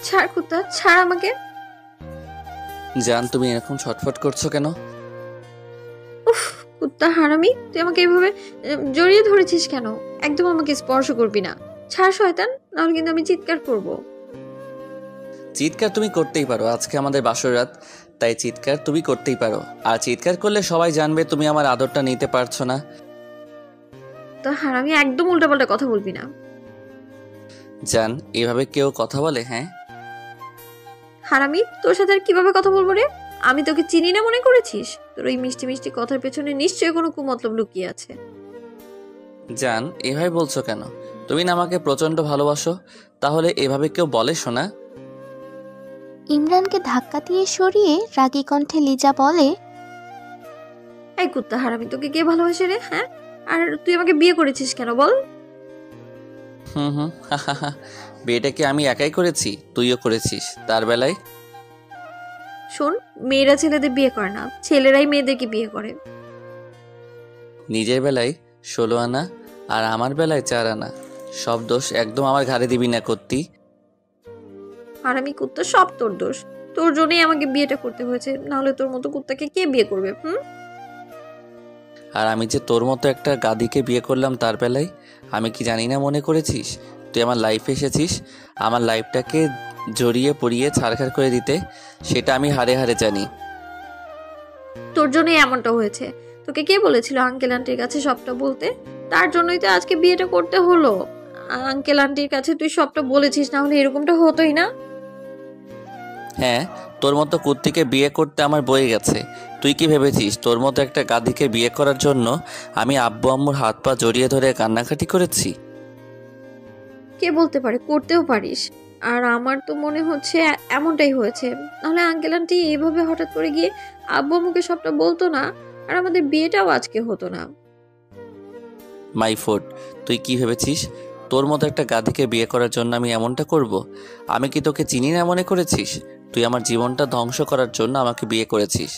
ছাড় কুত্তা, ছাড় আমাকে। জান, তুমি এরকম ছটফট করছো কেন? উফ, কুত্তা হারামি, তুই আমাকে এইভাবে জড়িয়ে ধরেছিস কেন? একদম আমাকে স্পর্শ করবি না। ছাড় শয়তান, নাহলে কিন্তু আমি চিৎকার করব। চিৎকার তুমি করতেই পারো, আজকে আমাদের বাসর রাত, তাই চিৎকার তুমি করতেই পারো। আর চিৎকার করলে সবাই জানবে তুমি আমার আদরটা নিতে পারছো না। তা হারামি, একদম উল্টাপাল্টা কথা বলবি না। জান, এভাবে কেউ কথা বলে? হ্যাঁ হারামি, তোর সাথে আর কিভাবে কথা বলবো রে? আমি তোকে চিনি না মনে করেছিস? তোর ওই মিষ্টি মিষ্টি কথার পেছনে নিশ্চয়ই কোনো কুমতলব লুকিয়ে আছে। জান, এভাবে বলছো কেন? তুমি না আমাকে প্রচন্ড ভালোবাসো, তাহলে এভাবে কেউ বলে শোনা? ইমরানকে ধাক্কা দিয়ে সরিয়ে রাগী কণ্ঠে লিজা বলে, এই কুত্তা হারামি, তোকে কে ভালোবাসে রে? হ্যাঁ, আর তুই আমাকে বিয়ে করেছিস কেন বল? হুম, বিয়েটা কি আমি একাই করেছি? তুইও করেছিস তার বেলায়। শোন, মেয়েরা ছেলেদের বিয়ে করে না, ছেলেরাই মেয়েদেরকে বিয়ে করে। নিজের বেলায় 16 আনা আর আমার বেলায় 4 আনা, সব দোষ একদম আমার ঘাড়ে দিবি না করতি। হারামি কুত্তা, সব তোর দোষ। তোর জন্যই আমাকে বিয়েটা করতে হয়েছে, নাহলে তোর মতো কুত্তাকে কে বিয়ে করবে? আর আমি যে তোর মতো একটা গাদিকে বিয়ে করলাম তার বেলায়, আমি কি জানি না মনে করেছিস? তুই আমার লাইফে এসেছিস আমার লাইফটাকে জড়িয়ে পড়িয়ে ছাড়খাড় করে দিতে, সেটা আমি হাড়ে হাড়ে জানি। তোর জন্যই এমনটা হয়েছে। তোকে কে বলেছিল আঙ্কেল আন্টির কাছে সবটা বলতে? তার জন্যই তো আজকে বিয়েটা করতে হলো। আঙ্কেল আন্টির কাছে তুই সবটা বলেছিস, না হলে এরকমটা হতোই না। হ্যাঁ, তোর মতো কুত্তিকে বিয়ে করতে আমার বয়ে গেছে। তুই কি ভেবেছিস তোর মতো একটা গাদিকে বিয়ে করার জন্য আমি আব্বু আম্মুর হাত পা জড়িয়ে ধরে কান্নাকাটি করেছি? কে বলতে পারে, করতেও পারিস। আর আমার তো মনে হচ্ছে এমনটাই হয়েছে। নাহলে আঙ্কেল আন্টি এইভাবে হঠাৎ করে গিয়ে আব্বু আম্মুকে সবটা বলতো না, আর আমাদের বিয়েটাও আজকে হতো না। মাই ফুড, তুই কি ভেবেছিস তোর মতো একটা গাধিকে বিয়ে করার জন্য আমি এমনটা করব? আমি কি তোকে চিনি না মনে করেছিস? তুই আমার জীবনটা ধ্বংস করার জন্য আমাকে বিয়ে করেছিস।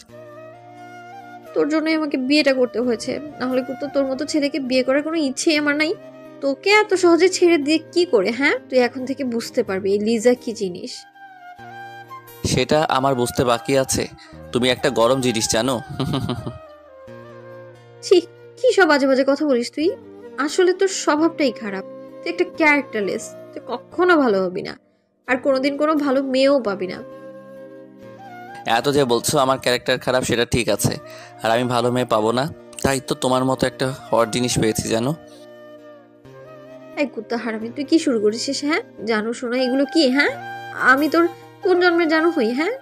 তোর জন্যই আমাকে বিয়েটা করতে হয়েছে, না হলে কিন্তু তোর মতো ছেলেকে বিয়ে করার কোনো ইচ্ছেই আমার নাই। তোকে এত সহজে ছেড়ে দিয়ে কি করে? হ্যাঁ, তুই এখন থেকে বুঝতে পারবি এই লিজা কি জিনিস। সেটা আমার বুঝতে বাকি আছে। তুমি একটা গরম জিনিস জানো। ছি, কি সব বাজে বাজে কথা বলিস তুই। আসলে তোর স্বভাবটাই খারাপ। তুই একটা ক্যারেক্টারলেস। তুই কখনো ভালো হবি না, আর কোনোদিন কোনো ভালো মেয়েও পাবি না। এত যে বলছো আমার ক্যারেক্টার খারাপ, সেটা ঠিক আছে, আর আমি ভালো মেয়ে পাবো না, তাই তো তোমার মতো একটা হট জিনিস পেয়েছি জানো। এই কুত্তা হারামি, তুই কি শুরু করেছিস? হ্যাঁ, জানো শোনা এগুলো কি? হ্যাঁ, আমি তোর কোন জন্মের জানো হই? হ্যাঁ,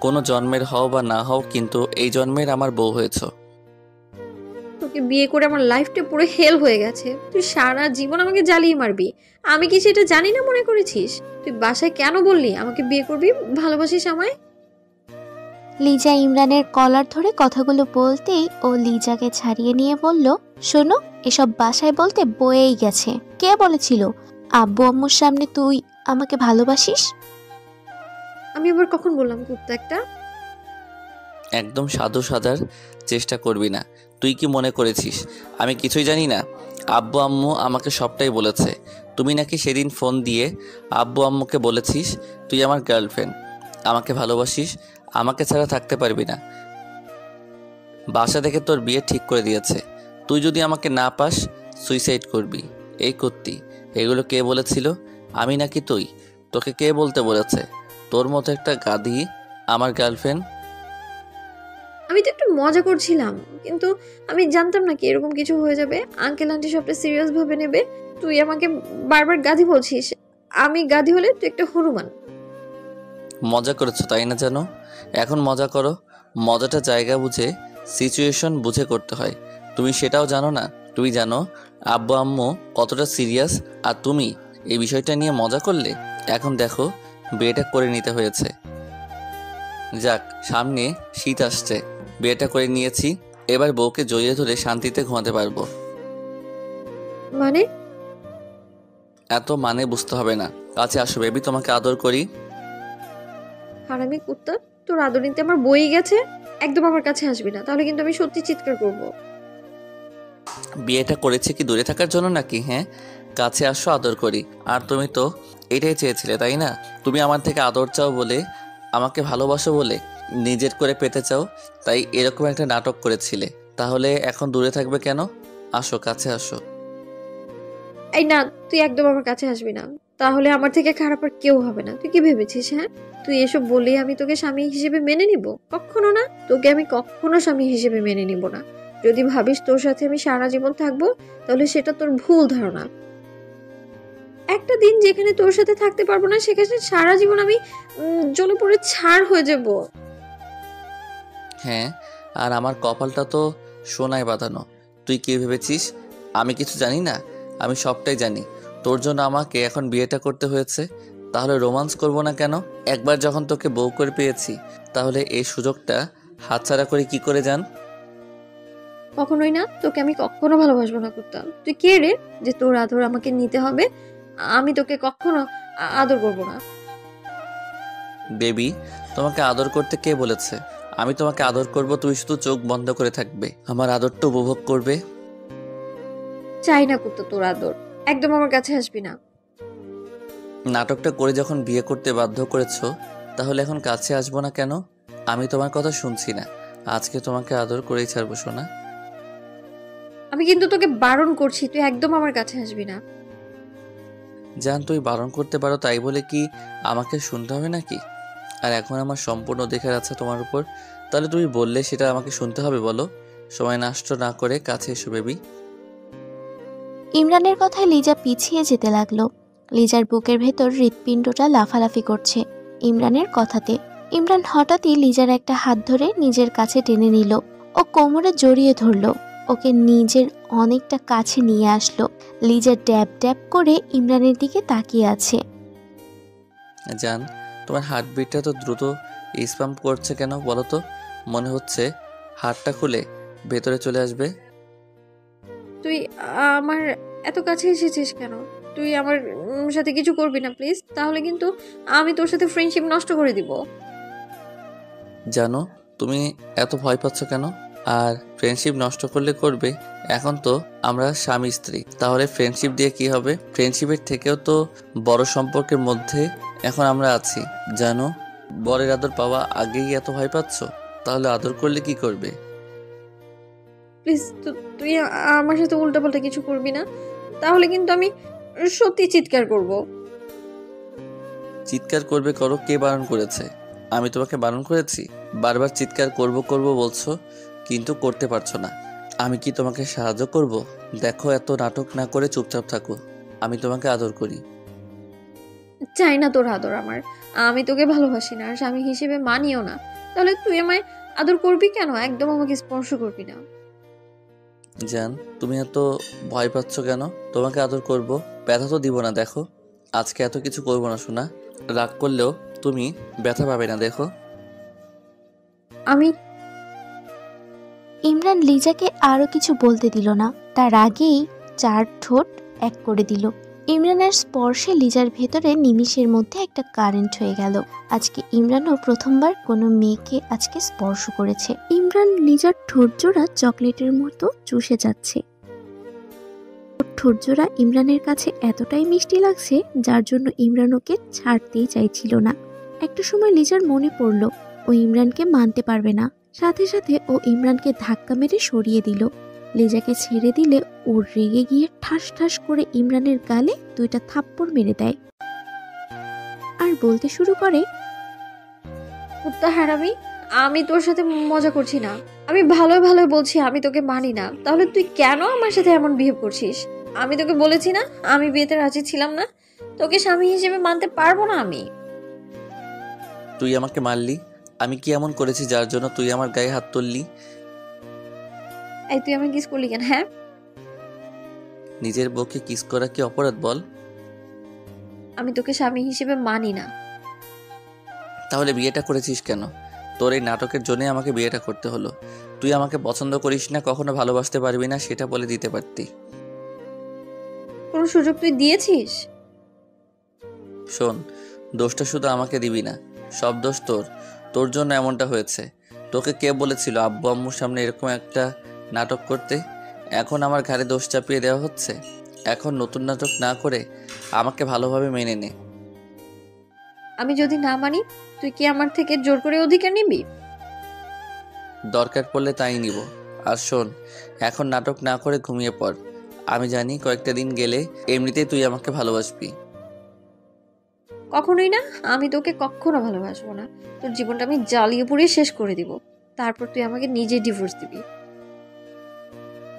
কোনো জন্মের হও বা না হও, কিন্তু এই জন্মের আমার বউ হয়েছ। তোকে বিয়ে করে আমার লাইফটা পুরো হেল হয়ে গেছে। তুই সারা জীবন আমাকে জ্বালিয়ে মারবি। আমি কি সেটা জানি না মনে করেছিস? তুই বাসায় কেন বললি আমাকে বিয়ে করবি, ভালোবাসিস আমায়? লিজা ইমরানের কলার ধরে কথাগুলো বলতেই ও লিজাকে ছাড়িয়ে নিয়ে বলল, শোনো, এসব বাসায় বলতে বয়েই গেছে। কে বলেছিল আব্বু আম্মুর সামনে তুই আমাকে ভালোবাসিস? আমি আবার কখন বললাম কুত্তা একটা? একদম সাধু সাধার চেষ্টা করবি না। তুই কি মনে করেছিস আমি কিছুই জানি না? আব্বু আম্মু আমাকে সবটাই বলেছে। তুমি নাকি সেদিন ফোন দিয়ে আব্বু আম্মুকে বলেছিস তুই আমার গার্লফ্রেন্ড, আমাকে ভালোবাসিস, আমাকে ছাড়া থাকতে পারবি না। বাসা থেকে তোর বিয়ে ঠিক করে দিয়েছে। তুই যদি আমাকে না পাস সুইসাইড করবি। এই করতি, এগুলো কে বলেছিল? আমি নাকি তুই? তোকে কে বলতে বলেছে তোর মতো একটা গাধি আমার গার্লফ্রেন্ড? আমি তো একটু মজা করছিলাম, কিন্তু আমি জানতাম না কি এরকম কিছু হয়ে যাবে। আঙ্কেল আন্টি সবটা সিরিয়াস ভাবে নেবে। তুই আমাকে বারবার গাধি বলছিস। আমি গাধি হলে তুই একটা হনুমান। মজা করেছো তাই না? জানো, এখন মজা করো। মজাটা জায়গা বুঝে, সিচুয়েশন বুঝে করতে হয়। তুমি সেটাও জানো না। তুমি জানো আব্বু আম্মু কতটা সিরিয়াস, আর তুমি এই বিষয়টা নিয়ে মজা করলে। এখন দেখো, বিয়েটা করে নিতে হয়েছে। যাক, সামনে শীত আসছে, বিয়েটা করে নিয়েছি, এবার বউকে জড়িয়ে ধরে শান্তিতে ঘুমাতে পারবো। মানে? এত মানে বুঝতে হবে না। কাছে আসো বেবি, তোমাকে আদর করি। হারামি কুত্তা, তোর আদর নিতে আমার বই গেছে। একদম আমার কাছে আসবি না, তাহলে কিন্তু আমি সত্যি চিৎকার করব। বিয়েটা করেছে কি দূরে থাকার জন্য নাকি? হ্যাঁ, কাছে আসো, আদর করি। আর তুমি তো এটাই চেয়েছিলে তাই না? তুমি আমার থেকে আদর চাও বলে, আমাকে ভালোবাসো বলে, নিজের করে পেতে চাও, তাই এরকম একটা নাটক করেছিলে। তাহলে এখন দূরে থাকবে কেন? আসো, কাছে আসো। এই না, তুই একদম আমার কাছে আসবি না। তাহলে আমার থেকে খারাপ আর কেউ হবে না। তুই কি ভেবেছিস? হ্যাঁ, তুই এসব বললেই আমি তোকে স্বামী হিসেবে মেনে নিব? কখনো না, তোকে আমি কখনো স্বামী হিসেবে মেনে নিব না। যদি ভাবিস তোর সাথে আমি সারা জীবন থাকবো, তাহলে সেটা তোর ভুল ধারণা। একটা দিন যেখানে তোর সাথে থাকতে পারবো না, সেখানে সারা জীবন আমি জ্বলে পড়ে ছাড় হয়ে যাব। হ্যাঁ, আর আমার কপালটা তো সোনায় বাঁধানো। তুই কি ভেবেছিস আমি কিছু জানি না? আমি সবটাই জানি। তোর জন্য আমাকে এখন বিয়েটা করতে হয়েছে। তাহলে রোমান্স করব না কেন? একবার যখন তোকে বউ করে পেয়েছি, তাহলে এই সুযোগটা হাতছাড়া করে কি করে যান? কখনোই না, তোকে আমি কখনো ভালোবাসবো না করতাম। তুই কে রে যে তোর আদর আমাকে নিতে হবে? আমি তোকে কখনো আদর করবো না। বেবি, তোমাকে আদর করতে কে বলেছে? আমি তোমাকে আদর করব, তুই শুধু চোখ বন্ধ করে থাকবে, আমার আদরটা উপভোগ করবে। চাই না করতো তোর আদর। একদম আমার কাছে আসবি না। নাটকটা করে যখন বিয়ে করতে বাধ্য করেছো, তাহলে এখন কাছে আসবো না কেন? আমি তোমার কথা শুনছি না। আজকে তোমাকে আদর করেই ছাড়বো সোনা। আমি কিন্তু তোকে বারণ করছি, তুই একদম আমার কাছে আসবি না। জান, তুই বারণ করতে পারো তাই বলে কি আমাকে শুনতে হবে নাকি? আর এখন আমার সম্পূর্ণ অধিকার আছে তোমার উপর। তাহলে তুমি বললে সেটা আমাকে শুনতে হবে, বলো। সময় নষ্ট না করে কাছে এসো বেবি। ইমরানের কথায় লিজা পিছিয়ে যেতে লাগলো। লিজার বুকের ভেতর হৃৎপিণ্ডটা লাফালাফি করছে ইমরানের কথাতে। ইমরান হঠাৎই লিজার একটা হাত ধরে নিজের কাছে টেনে নিল ও কোমরে জড়িয়ে ধরলো। ওকে নিজের অনেকটা কাছে নিয়ে আসলো। লিজা ড্যাব ড্যাব করে ইমরানের দিকে তাকিয়ে আছে। জান, তোমার হার্টবিটটা তো দ্রুত স্পাম্প করছে কেন বলো তো? মনে হচ্ছে হাড়টা খুলে ভেতরে চলে আসবে। তুই আমার এত কাছে এসেছিস কেন? তুই আমার সাথে কিছু করবি না প্লিজ, তাহলে কিন্তু আমি তোর সাথে ফ্রেন্ডশিপ নষ্ট করে দিব। জানো, তুমি এত ভয় পাচ্ছ কেন? আর ফ্রেন্ডশিপ নষ্ট করলে করবে। এখন তো আমরা স্বামী স্ত্রী, তাহলে ফ্রেন্ডশিপ দিয়ে কি হবে? ফ্রেন্ডশিপের থেকেও তো বড় সম্পর্কের মধ্যে এখন আমরা আছি। জানো, বরের আদর পাওয়া আগেই এত ভয় পাচ্ছ, তাহলে আদর করলে কি করবে? প্লিজ, তুই আমার সাথে উল্টাপাল্টা কিছু করবি না, তাহলে কিন্তু আমি সত্যি চিৎকার করব। চিৎকার করবে করো, কে বারণ করেছে? আমি তোমাকে বারণ করেছি? বারবার চিৎকার করব করব বলছো, কিন্তু করতে পারছো না। আমি কি তোমাকে সাহায্য করব? দেখো, এত নাটক না করে চুপচাপ থাকো। আমি তোমাকে আদর করি। চাই না তোর আদর আমার। আমি তোকে ভালোবাসি না, আর স্বামী হিসেবে মানিও না। তাহলে তুই আমায় আদর করবি কেন? একদম আমাকে স্পর্শ করবি না। জান, তুমি এত ভয় পাচ্ছ কেন? তোমাকে আদর করব, ব্যথা তো দিব না। দেখো, আজকে এত কিছু করব না শোনা। রাগ করলেও তুমি ব্যথা পাবে না, দেখো। আমি ইমরান লিজাকে আরো কিছু বলতে দিল না, তার আগেই চার ঠোঁট এক করে দিল। ইমরানের স্পর্শে লিজার ভেতরে নিমিষের মধ্যে একটা কারেন্ট হয়ে গেল। আজকে ইমরানও প্রথমবার কোনো মেয়েকে আজকে স্পর্শ করেছে। ইমরান লিজার ঠোঁটজোড়া চকলেটের মতো চুষে যাচ্ছে। ঠোঁটজোড়া ইমরানের কাছে এতটাই মিষ্টি লাগছে, যার জন্য ইমরান ওকে ছাড়তেই চাইছিল না। একটা সময় লিজার মনে পড়ল ও ইমরানকে মানতে পারবে না। সাথে সাথে ও ইমরানকে ধাক্কা মেরে সরিয়ে দিল। লিজাকে ছেড়ে দিলে ও রেগে গিয়ে ঠাস ঠাস করে ইমরানের গালে দুইটা থাপ্পড় মেরে দেয় আর বলতে শুরু করে, কুত্তা হারামি, আমি তোর সাথে মজা করছি না। আমি ভালো ভালো বলছি আমি তোকে মানি না। তাহলে তুই কেন আমার সাথে এমন বিহেভ করছিস? আমি তোকে বলেছি না আমি বিয়েতে রাজি ছিলাম না। তোকে স্বামী হিসেবে মানতে পারবো না আমি। তুই আমাকে মারলি? আমি কি এমন করেছি যার জন্য তুই আমার গায়ে হাত তুললি? এই তুই আমাকে কিস করলি কেন? হ্যাঁ, নিজের বউকে কিস করা কি অপরাধ বল? আমি তোকে স্বামী হিসেবে মানি না। তাহলে বিয়েটা করেছিস কেন? তোর এই নাটকের জন্য আমাকে বিয়েটা করতে হলো। তুই আমাকে পছন্দ করিস না, কখনো ভালোবাসতে পারবি না, সেটা বলে দিতে পারতি। কোনো সুযোগ তুই দিয়েছিস? শোন, দোষটা শুধু আমাকে দিবি না, সব দোষ তোর। তোর জন্য এমনটা হয়েছে। তোকে কে বলেছিল আব্বু আম্মুর সামনে এরকম একটা নাটক করতে? এখন আমার ঘাড়ে দোষ চাপিয়ে দেওয়া হচ্ছে। এখন নতুন নাটক না করে আমাকে ভালোভাবে মেনে নে। আমি যদি না মানি, তুই কি আমার থেকে জোর করে অধিকার নিবি? দরকার পড়লে তাই নিব। আর শোন, এখন নাটক না করে ঘুমিয়ে পড়। আমি জানি কয়েকটা দিন গেলে এমনিতেই তুই আমাকে ভালোবাসবি। কখনোই না। আমি তোকে কখনো ভালোবাসবো না। তোর জীবনটা আমি জ্বালিয়ে পুড়িয়ে শেষ করে দিব। তারপর তুই আমাকে নিজে ডিভোর্স দিবি।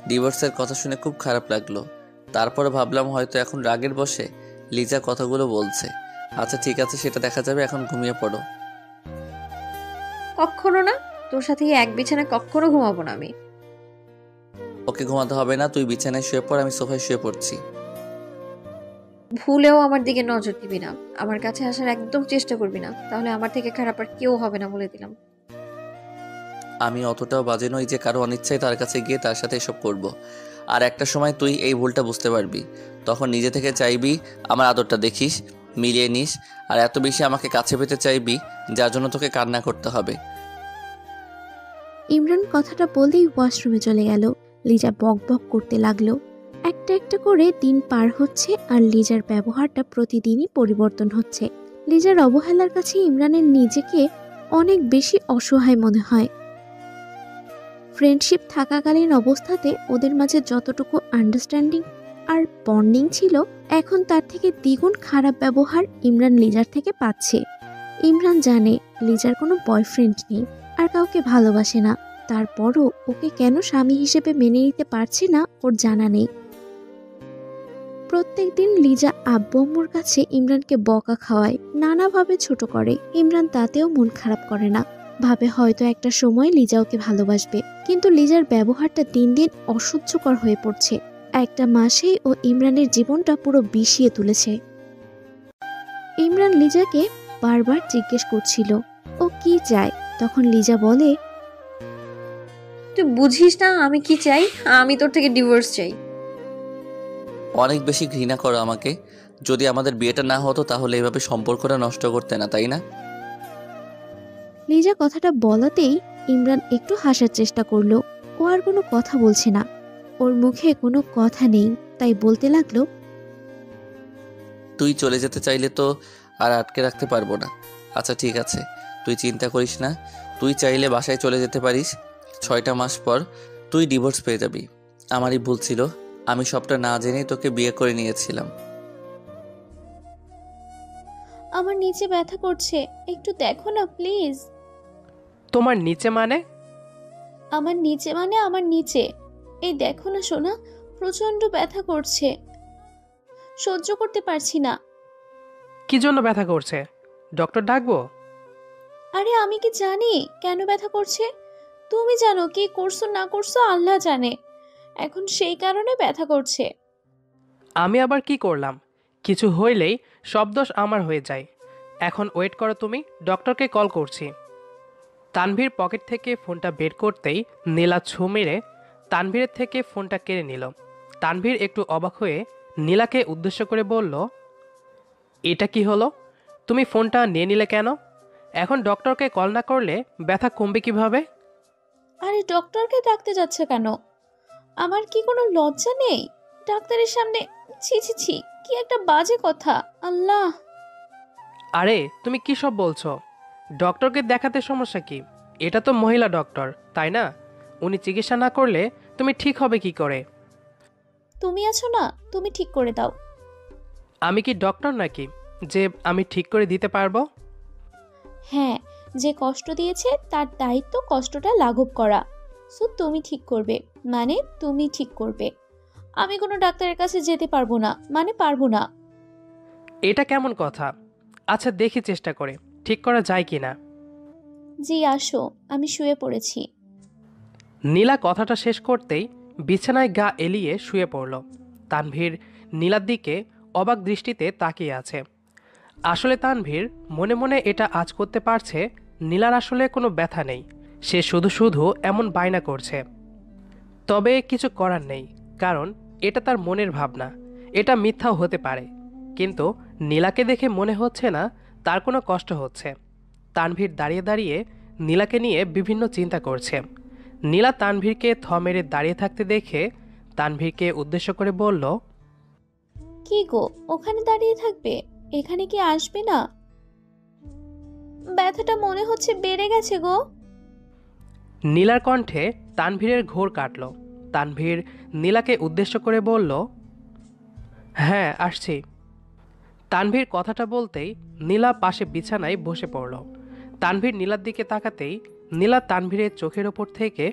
ডিভোর্সের কথা শুনে খুব খারাপ লাগলো। তারপরে ভাবলাম হয়তো এখন রাগের বশে লিজা কথাগুলো বলছে। আচ্ছা ঠিক আছে, সেটা দেখা যাবে, এখন ঘুমিয়ে পড়ো। কখনো না। তোর সাথে এই এক বিছানায় কখনো ঘুমাবো না আমি। ওকে ঘুমাতে হবে না, তুই বিছানায় শুয়ে পড়, আমি সোফায় শুয়ে পড়ছি। ভুলেও আমার দিকে নজর দিবি না। আমার কাছে আসার একদম চেষ্টা করবি না, তাহলে আমার থেকে খারাপ আর কেউ হবে না বলে দিলাম। আমি অতটাও বাজে নই যে কারো অনিচ্ছায় তার কাছে গিয়ে তার সাথে এসব করব। আর একটা সময় তুই এই ভুলটা বুঝতে পারবি, তখন নিজে থেকে চাইবি আমার আদরটা দেখিস, মিলিয়ে নিস, আর এত বেশি আমাকে কাছে পেতে চাইবি যার জন্য তোকে কান্না করতে হবে। ইমরান কথাটা বলেই ওয়াশরুমে চলে গেল। লিজা বক বক করতে লাগলো। একটা একটা করে দিন পার হচ্ছে আর লিজার ব্যবহারটা প্রতিদিনই পরিবর্তন হচ্ছে। লিজার অবহেলার কাছে ইমরানের নিজেকে অনেক বেশি অসহায় মনে হয়। ফ্রেন্ডশিপ থাকাকালীন অবস্থাতে ওদের মাঝে যতটুকু আন্ডারস্ট্যান্ডিং আর বন্ডিং ছিল, এখন তার থেকে দ্বিগুণ খারাপ ব্যবহার ইমরান লিজার থেকে পাচ্ছে। ইমরান জানে লিজার কোনো বয়ফ্রেন্ড নেই আর কাউকে ভালোবাসে না, তারপরও ওকে কেন স্বামী হিসেবে মেনে নিতে পারছে না ওর জানা নেই। প্রত্যেকদিন লিজা আব্বু আম্মুর কাছে ইমরানকে বকা খাওয়ায়, নানাভাবে ছোট করে। ইমরান তাতেও মন খারাপ করে না, ভাবে হয়তো একটা সময় লিজা ওকে ভালোবাসবে। কিন্তু লিজার ব্যবহারটা দিন দিন অসহ্যকর হয়ে পড়ছে। একটা মাসেই ও ইমরানের জীবনটা পুরো বিষিয়ে তুলেছে। ইমরান লিজাকে বারবার জিজ্ঞেস করছিল ও কি চায়। তখন লিজা বলে, তুই বুঝিস না আমি কি চাই? আমি তোর থেকে ডিভোর্স চাই। অনেক বেশি ঘৃণা করো আমাকে। যদি আমাদের বিয়েটা না হতো তাহলে এইভাবে সম্পর্কটা নষ্ট করতে না, তাই না? লিজা কথাটা বলাতেই ইমরান একটু হাসার চেষ্টা করলো। ও আর কোনো কথা বলছে না, ওর মুখে কোনো কথা নেই, তাই বলতে লাগলো, তুই চলে যেতে চাইলে তো আর আটকে রাখতে পারবো না। আচ্ছা ঠিক আছে, তুই চিন্তা করিস না। তুই চাইলে বাসায় চলে যেতে পারিস। 6টা মাস পর তুই ডিভোর্স পেয়ে যাবি। আমারই ভুল ছিল, আমি সবটা না জেনেই তোকে বিয়ে করে নিয়েছিলাম। আমার নিচে ব্যথা করছে, একটু দেখো না প্লিজ। তোমার নিচে মানে? আমার নিচে মানে আমার নিচে, এই দেখো না সোনা, প্রচন্ড ব্যথা করছে, সহ্য করতে পারছি না। কি জন্য ব্যথা করছে? ডক্টর ডাকবো? আরে আমি কি জানি কেন ব্যথা করছে? তুমি জানো, কি করছো না করছো আল্লাহ জানে। এখন সেই কারণে ব্যথা করছে। আমি আবার কি করলাম? কিছু হইলেই সব দোষ আমার হয়ে যায়। এখন ওয়েট করো, তুমি ডক্টরকে কল করছি। তানভীর পকেট থেকে ফোনটা বের করতেই নীলা ছু মেরে তানভীরের থেকে ফোনটা কেড়ে নিল। তানভীর একটু অবাক হয়ে নীলাকে উদ্দেশ্য করে বলল, এটা কি হলো? তুমি ফোনটা নিয়ে নিলে কেন? এখন ডক্টরকে কল না করলে ব্যথা কমবে কিভাবে? আরে ডক্টরকে ডাকতে যাচ্ছে কেন? আমার কি কোনো লজ্জা নেই ডাক্তারের সামনে? ছি ছি ছি, কি একটা বাজে কথা, আল্লাহ। আরে তুমি কি সব বলছো? ডক্টরকে দেখাতে সমস্যা কি? এটা তো মহিলা ডক্টর, তাই না? উনি চিকিৎসা না করলে তুমি ঠিক হবে কি করে? তুমি আছো না, তুমি ঠিক করে দাও। আমি কি ডক্টর নাকি যে আমি ঠিক করে দিতে পারবো? হ্যাঁ, যে কষ্ট দিয়েছে তার দায়িত্ব কষ্টটা লাঘব করা। সো তুমি ঠিক করবে, মানে তুমি ঠিক করবে। আমি কোনো ডাক্তারের কাছে যেতে পারবো না, মানে পারবো না। এটা কেমন কথা? আচ্ছা দেখি চেষ্টা করে ঠিক করা যায় কিনা। জি আসো, আমি শুয়ে পড়েছি। নীলা কথাটা শেষ করতেই বিছানায় গা এলিয়ে শুয়ে পড়ল। তানভীর নীলার দিকে অবাক দৃষ্টিতে তাকিয়ে আছে। আসলে তানভীর মনে মনে এটা আজ করতে পারছে নীলার আসলে কোনো ব্যথা নেই, সে শুধু শুধু এমন বায়না করছে। তবে কিছু করার নেই, কারণ এটা তার মনের ভাবনা, এটা মিথ্যাও হতে পারে। কিন্তু নীলাকে দেখে মনে হচ্ছে না তার কোনো কষ্ট হচ্ছে। তানভীর দাঁড়িয়ে দাঁড়িয়ে নীলাকে নিয়ে বিভিন্ন চিন্তা করছে। নীলা তানভীরকে থ মেরে দাঁড়িয়ে থাকতে দেখে তানভীরকে উদ্দেশ্য করে বলল, কি গো, ওখানে দাঁড়িয়ে থাকবে? এখানে কি আসবে না? ব্যথাটা মনে হচ্ছে বেড়ে গেছে গো। নীলার কণ্ঠে তানভীরের ঘোর কাটল। তানভীর নীলাকে উদ্দেশ্য করে বলল, হ্যাঁ আসছি। তানভীর কথাটা বলতেই নীলা পাশে বিছানায় বসে পড়ল। তানভীর নীলার দিকে তাকাতেই নীলা তানভীরের চোখের ওপর থেকে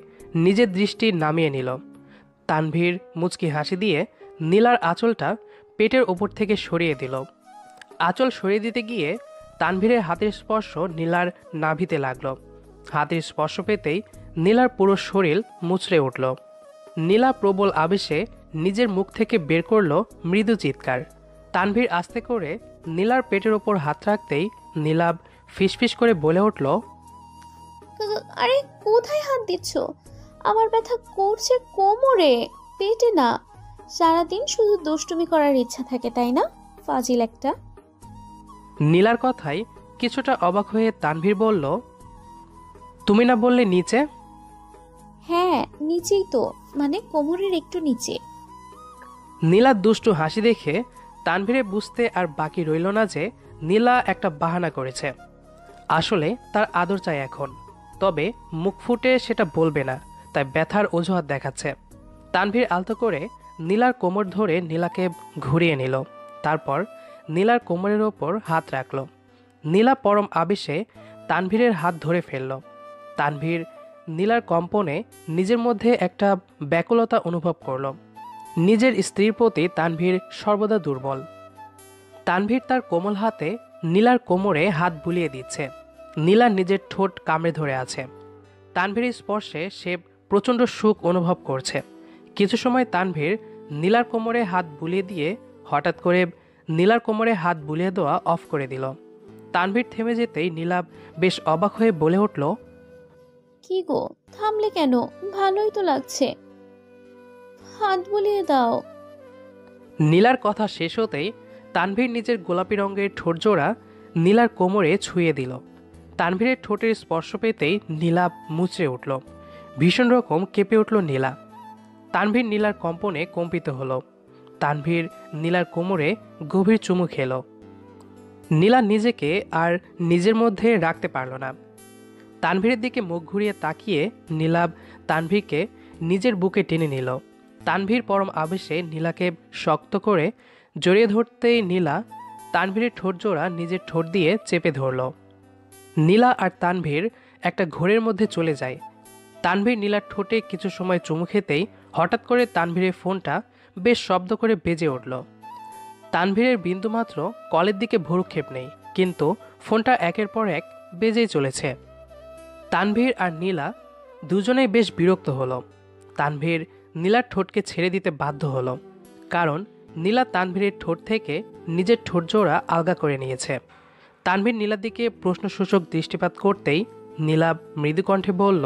নিজের দৃষ্টি নামিয়ে নিল। তানভীর মুচকি হাসি দিয়ে নীলার আঁচলটা পেটের ওপর থেকে সরিয়ে দিল। আঁচল সরিয়ে দিতে গিয়ে তানভীরের হাতের স্পর্শ নীলার নাভিতে লাগলো। হাতের স্পর্শ পেতেই নীলার পুরো শরীর মুচড়ে উঠল। নীলা প্রবল আবেশে নিজের মুখ থেকে বের করলো মৃদু চিৎকার। তানভীর আস্তে করে নীলার পেটের ওপর হাত রাখতেই নীলাব ফিসফিস করে বলে উঠল, আরে কোথায় হাত দিচ্ছ? আমার ব্যথা করছে কোমরে, পেটে না। সারাদিন শুধু দুষ্টুমি করার ইচ্ছা থাকে তাই না, ফাজিল একটা। নীলার কথায় কিছুটা অবাক হয়ে তানভীর বলল, তুমি না বললে নিচে? হ্যাঁ নিচেই তো, মানে কোমরের একটু নিচে। নীলার দুষ্টু হাসি দেখে তানভীরে বুঝতে আর বাকি রইল না যে নীলা একটা বাহানা করেছে। আসলে তার আদর চাই এখন, তবে মুখ ফুটে সেটা বলবে না, তাই ব্যথার অজুহাত দেখাচ্ছে। তানভীর আলতো করে নীলার কোমর ধরে নীলাকে ঘুরিয়ে নিল। তারপর নীলার কোমরের ওপর হাত রাখল। নীলা পরম আবেশে তানভীরের হাত ধরে ফেলল। তানভীর নীলার কম্পনে নিজের মধ্যে একটা ব্যাকুলতা অনুভব করল। নিজের স্ত্রীর প্রতি তানভীর সর্বদা দুর্বল। তানভীর তার কোমল হাতে নীলার কোমরে হাত বুলিয়ে দিচ্ছে। নীলা নিজের ঠোঁট কামড়ে ধরে আছে। তানভীরের স্পর্শে সে প্রচণ্ড সুখ অনুভব করছে। কিছু সময় তানভীর নীলার কোমরে হাত বুলিয়ে দিয়ে হঠাৎ করে নীলার কোমরে হাত বুলিয়ে দেওয়া অফ করে দিল। তানভীর থেমে যেতেই নীলা বেশ অবাক হয়ে বলে উঠল, কি গো থামলে কেন? ভালোই তো লাগছে, হাত বুলিয়ে দাও। নীলার কথা শেষ হতেই তানভীর নিজের গোলাপি রঙের ঠোঁট জোড়া নীলার কোমরে ছুঁয়ে দিল। তানভীরের ঠোঁটের স্পর্শ পেতেই নীলা মুচড়ে উঠল। ভীষণ রকম কেঁপে উঠল নীলা। তানভীর নীলার কম্পনে কম্পিত হলো। তানভীর নীলার কোমরে গভীর চুমু খেল। নীলা নিজেকে আর নিজের মধ্যে রাখতে পারল না। তানভীরের দিকে মুখ ঘুরিয়ে তাকিয়ে নীলাব তানভীরকে নিজের বুকে টেনে নিল। তানভীর পরম আবেশে নীলাকে শক্ত করে জড়িয়ে ধরতেই নীলা তানভীরের ঠোঁট জোড়া নিজের ঠোঁট দিয়ে চেপে ধরল। নীলা আর তানভীর একটা ঘোরের মধ্যে চলে যায়। তানভীর নীলার ঠোঁটে কিছু সময় চুমু খেতেই হঠাৎ করে তানভীরের ফোনটা বেশ শব্দ করে বেজে উঠল। তানভীরের বিন্দুমাত্র কলের দিকে ভ্রুক্ষেপ নেই, কিন্তু ফোনটা একের পর এক বেজেই চলেছে। তানভীর আর নীলা দুজনেই বেশ বিরক্ত হলো। তানভীর নীলার ঠোঁটকে ছেড়ে দিতে বাধ্য হলো, কারণ নীলা তানভীরের ঠোঁট থেকে নিজের ঠোঁট জোড়া আলগা করে নিয়েছে। তানভীর নীলার দিকে প্রশ্নসূচক দৃষ্টিপাত করতেই নীলা মৃদু কণ্ঠে বলল,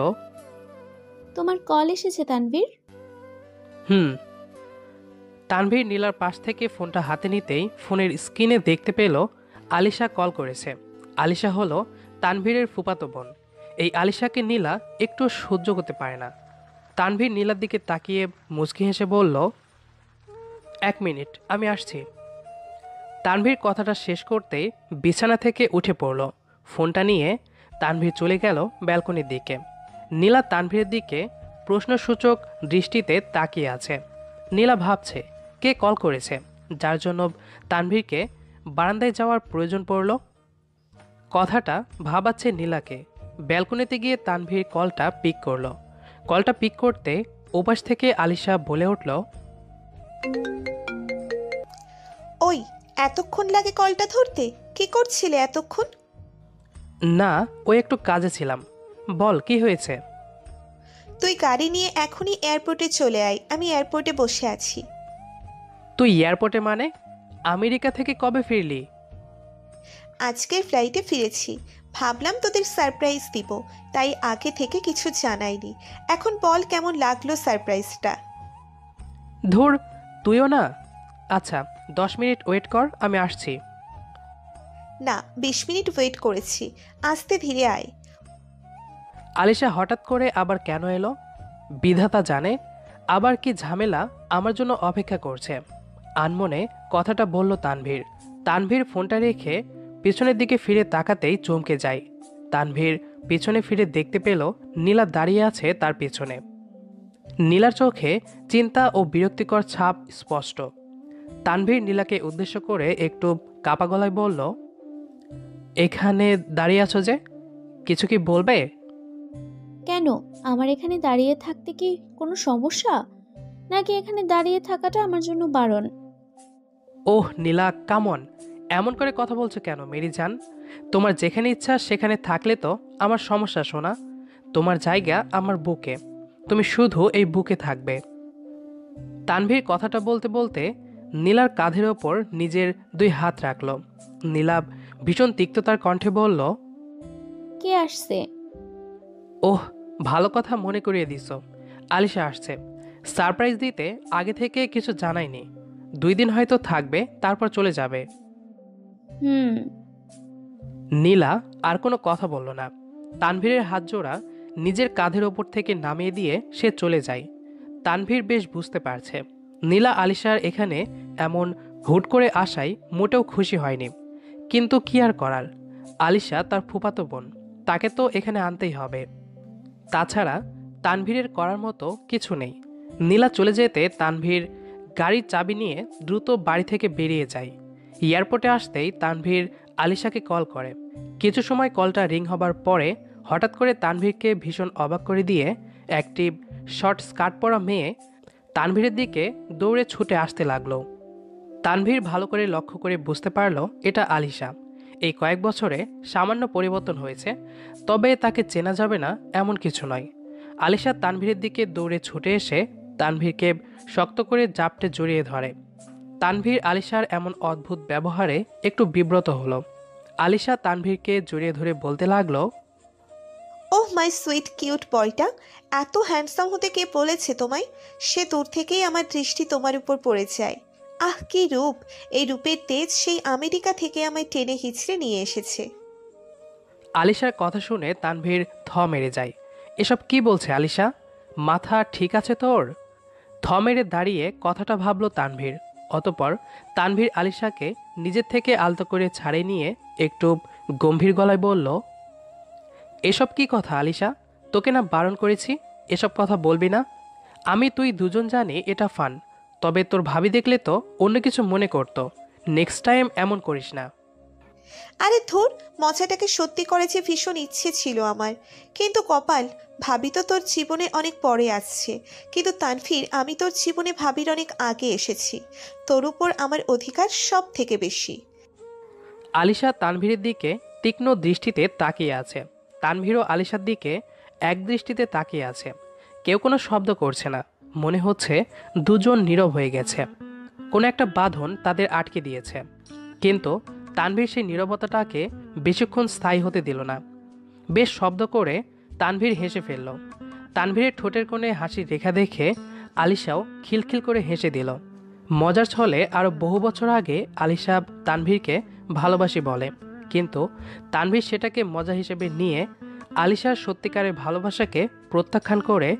তোমার কল এসেছে তানভীর? হুম। তানভীর নীলার পাশ থেকে ফোনটা হাতে নিতেই ফোনের স্ক্রিনে দেখতে পেল আলিশা কল করেছে। আলিশা হলো তানভীরের ফুফাতো বোন। এই আলিশাকে নীলা একটু সহ্য করতে পারে না। তানভীর নীলার দিকে তাকিয়ে মুচকি হেসে বলল, 1 মিনিট, আমি আসছি। তানভীর কথাটা শেষ করতেই বিছানা থেকে উঠে পড়ল। ফোনটা নিয়ে তানভীর চলে গেল ব্যালকনির দিকে। নীলা তানভীরের দিকে প্রশ্নসূচক দৃষ্টিতে তাকিয়ে আছে। নীলা ভাবছে কে কল করেছে, যার জন্য তানভীরকে বারান্দায় যাওয়ার প্রয়োজন পড়ল। কথাটা ভাবাচ্ছে নীলাকে। ব্যালকনিতে গিয়ে তানভীর কলটা পিক করলো। কলটা পিক করতে ওপাশ থেকে আলিশা বলে উঠল, ওই এতক্ষণ লাগে কলটা ধরতে? কি করছিলে এতক্ষণ? না, ওই একটু কাজে ছিলাম। বল কি হয়েছে? তুই গাড়ি নিয়ে এখনই এয়ারপোর্টে চলে আয়, আমি এয়ারপোর্টে বসে আছি। তুই এয়ারপোর্টে মানে? আমেরিকা থেকে কবে ফিরলি? আজকের ফ্লাইটে ফিরেছি, ভাবলাম তোদের সারপ্রাইজ দিব, তাই আগে থেকে কিছু জানাইনি। এখন বল কেমন লাগলো সারপ্রাইজটা? ধুর, তুইও না। আচ্ছা 10 মিনিট ওয়েট কর, আমি আসছি। না, 20 মিনিট ওয়েট করেছি, আস্তে ধীরে আয়। আলিশা হঠাৎ করে আবার কেন এলো? বিধাতা জানে আবার কি ঝামেলা আমার জন্য অপেক্ষা করছে। আনমনে কথাটা বলল তানভীর। তানভীর ফোনটা রেখে পিছনের দিকে ফিরে তাকাতেই চমকে যায়। তানভীর পিছনে ফিরে দেখতে পেল নীলা দাঁড়িয়ে আছে তার পেছনে। নীলার চোখে চিন্তা ও বিরক্তিকর ছাপ স্পষ্ট। তানভীর নীলাকে উদ্দেশ্য করে একটু কাপা গলায় বলল, এখানে দাঁড়িয়ে আছো যে, কিছু কি বলবে? কেন, আমার এখানে দাঁড়িয়ে থাকতে কি কোনো সমস্যা, নাকি এখানে দাঁড়িয়ে থাকাটা আমার জন্য বারণ? ওহ নীলা, কামন, এমন করে কথা বলছো কেন মেরি জান? তোমার যেখানে ইচ্ছা সেখানে থাকলে তো আমার সমস্যা শোনা। তোমার জায়গা আমার বুকে, তুমি শুধু এই বুকে থাকবে। তানভীর কথাটা বলতে বলতে নীলার কাঁধের ওপর নিজের 2 হাত রাখল। নীলা ভীষণ তিক্ততার কণ্ঠে বলল, কে আসছে? ওহ, ভালো কথা মনে করিয়ে দিছো। আলিশা আসছে। সারপ্রাইজ দিতে আগে থেকে কিছু জানাইনি। 2 দিন হয়তো থাকবে, তারপর চলে যাবে। হুম। নীলা আর কোনো কথা বলল না। তানভীরের হাত জোড়া নিজের কাঁধের ওপর থেকে নামিয়ে দিয়ে সে চলে যায়। তানভীর বেশ বুঝতে পারছে নীলা আলিশার এখানে এমন হুট করে আসায় মোটেও খুশি হয়নি। কিন্তু কি আর করার, আলিশা তার ফুফাতো বোন, তাকে তো এখানে আনতেই হবে। তাছাড়া তানভীরের করার মতো কিছু নেই। নীলা চলে যেতে তানভীর গাড়ির চাবি নিয়ে দ্রুত বাড়ি থেকে বেরিয়ে যায়। এয়ারপোর্টে আসতেই তানভীর আলিশাকে কল করে। কিছু সময় কলটা রিং হবার পরে হঠাৎ করে তানভীরকে ভীষণ অবাক করে দিয়ে একটি শর্ট স্কার্ট পরা মেয়ে তানভীরের দিকে দৌড়ে ছুটে আসতে লাগলো। তানভীর ভালো করে লক্ষ্য করে বুঝতে পারল এটা আলিশা। এই কয়েক বছরে সামান্য পরিবর্তন হয়েছে, তবে তাকে চেনা যাবে না এমন কিছু নয়। আলিশা তানভীরের দিকে দৌড়ে ছুটে এসে তানভীরকে শক্ত করে জাপটে জড়িয়ে ধরে। তানভীর আলিশার এমন অদ্ভুত ব্যবহারে একটু বিব্রত হলো। আলিশা তানভীরকে জড়িয়ে ধরে বলতে লাগলো, ওহ মাই সুইট কিউট বয়টা, এত হ্যান্ডসাম হতে কে বলেছে তোমায়? সে দূর থেকেই আমার দৃষ্টি তোমার উপর পড়ে যায়। আহ কি রূপ! এই রূপের তেজ সেই আমেরিকা থেকে আমায় টেনে হিচড়ে নিয়ে এসেছে। আলিশার কথা শুনে তানভীর থ মেরে যায়। এসব কি বলছে আলিশা? মাথা ঠিক আছে তোর? থ মেরে দাঁড়িয়ে কথাটা ভাবল তানভীর। অতপর তানভীর আলিশাকে নিজের থেকে আলতো করে ছাড়িয়ে নিয়ে একটু গম্ভীর গলায় বলল, এসব কি কথা আলিশা? তোকে না বারণ করেছি এসব কথা বলবি না? আমি তুই দুজন জানি এটা ফান, তবে তোর ভাবি দেখলে তো অন্য কিছু মনে করতো। নেক্সট টাইম এমন করিস না। আরে ধুর, মজাটাকে সত্যি করেছে ভীষণ ইচ্ছে ছিল আমার, কিন্তু কপাল, ভাবি তো তোর জীবনে অনেক পরে আসছে। কিন্তু তানভীর, আমি তোর জীবনে ভাবির অনেক আগে এসেছি। তোর উপর আমার অধিকার সব থেকে বেশি। আলিশা তানভীরের দিকে তীক্ষ্ণ দৃষ্টিতে তাকিয়ে আছে। তানভীরও আলিশার দিকে এক দৃষ্টিতে তাকিয়ে আছে। কেউ কোনো শব্দ করছে না। মনে হচ্ছে দুজন নীরব হয়ে গেছে। কোনো একটা বাঁধন তাদের আটকে দিয়েছে। কিন্তু তানভীর সেই নীরবতাটাকে বেশিক্ষণ স্থায়ী হতে দিল না। বেশ শব্দ করে তানভীর হেসে ফেলল। তানভীরের ঠোঁটের কোণে হাসির রেখা দেখে আলিশাও খিলখিল করে হেসে দিল। মজার ছলে আরও বহু বছর আগে আলিশা তানভীরকে ভালোবাসি বলে, কিন্তু তানভীর সেটাকে মজা হিসেবে নিয়ে আলিশার সত্যিকারের ভালোবাসাকে প্রত্যাখ্যান করে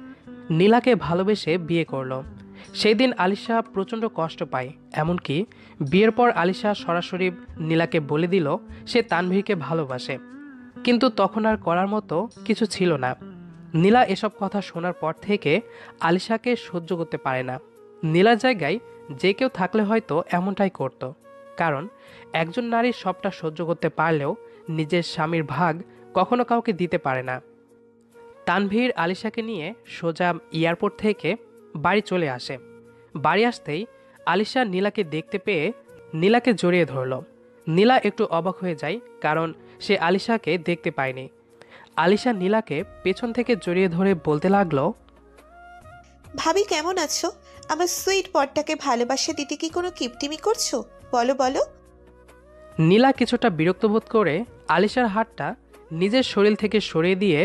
নীলাকে ভালোবেসে বিয়ে করল। সেই দিন আলিশা প্রচণ্ড কষ্ট পায়। এমনকি বিয়ের পর আলিশা সরাসরি নীলাকে বলে দিল সে তানভীরকে ভালোবাসে, কিন্তু তখন আর করার মতো কিছু ছিল না। নীলা এসব কথা শোনার পর থেকে আলিশাকে সহ্য করতে পারে না। নীলার জায়গায় যে কেউ থাকলে হয়তো এমনটাই করত, কারণ একজন নারী সবটা সহ্য করতে পারলেও নিজের স্বামীর ভাগ কখনো কাউকে দিতে পারে না। তানভীর আলিশাকে নিয়ে সোজা এয়ারপোর্ট থেকে বাড়ি চলে আসে। বাড়ি আসতেই আলিশা নীলাকে দেখতে পেয়ে নীলাকে জড়িয়ে ধরল। নীলা একটু অবাক হয়ে যায়, কারণ সে আলিশাকে দেখতে পায়নি। আলিশা নীলাকে পেছন থেকে জড়িয়ে ধরে বলতে লাগলো, ভাবি কেমন আছো? আমার সুইট বরটাকে ভালোবাসা দিতে কি কোনো কিপটিমি করছো? বলো বলো। নীলা কিছুটা বিরক্ত বোধ করে আলিশার হাতটা নিজের শরীর থেকে সরিয়ে দিয়ে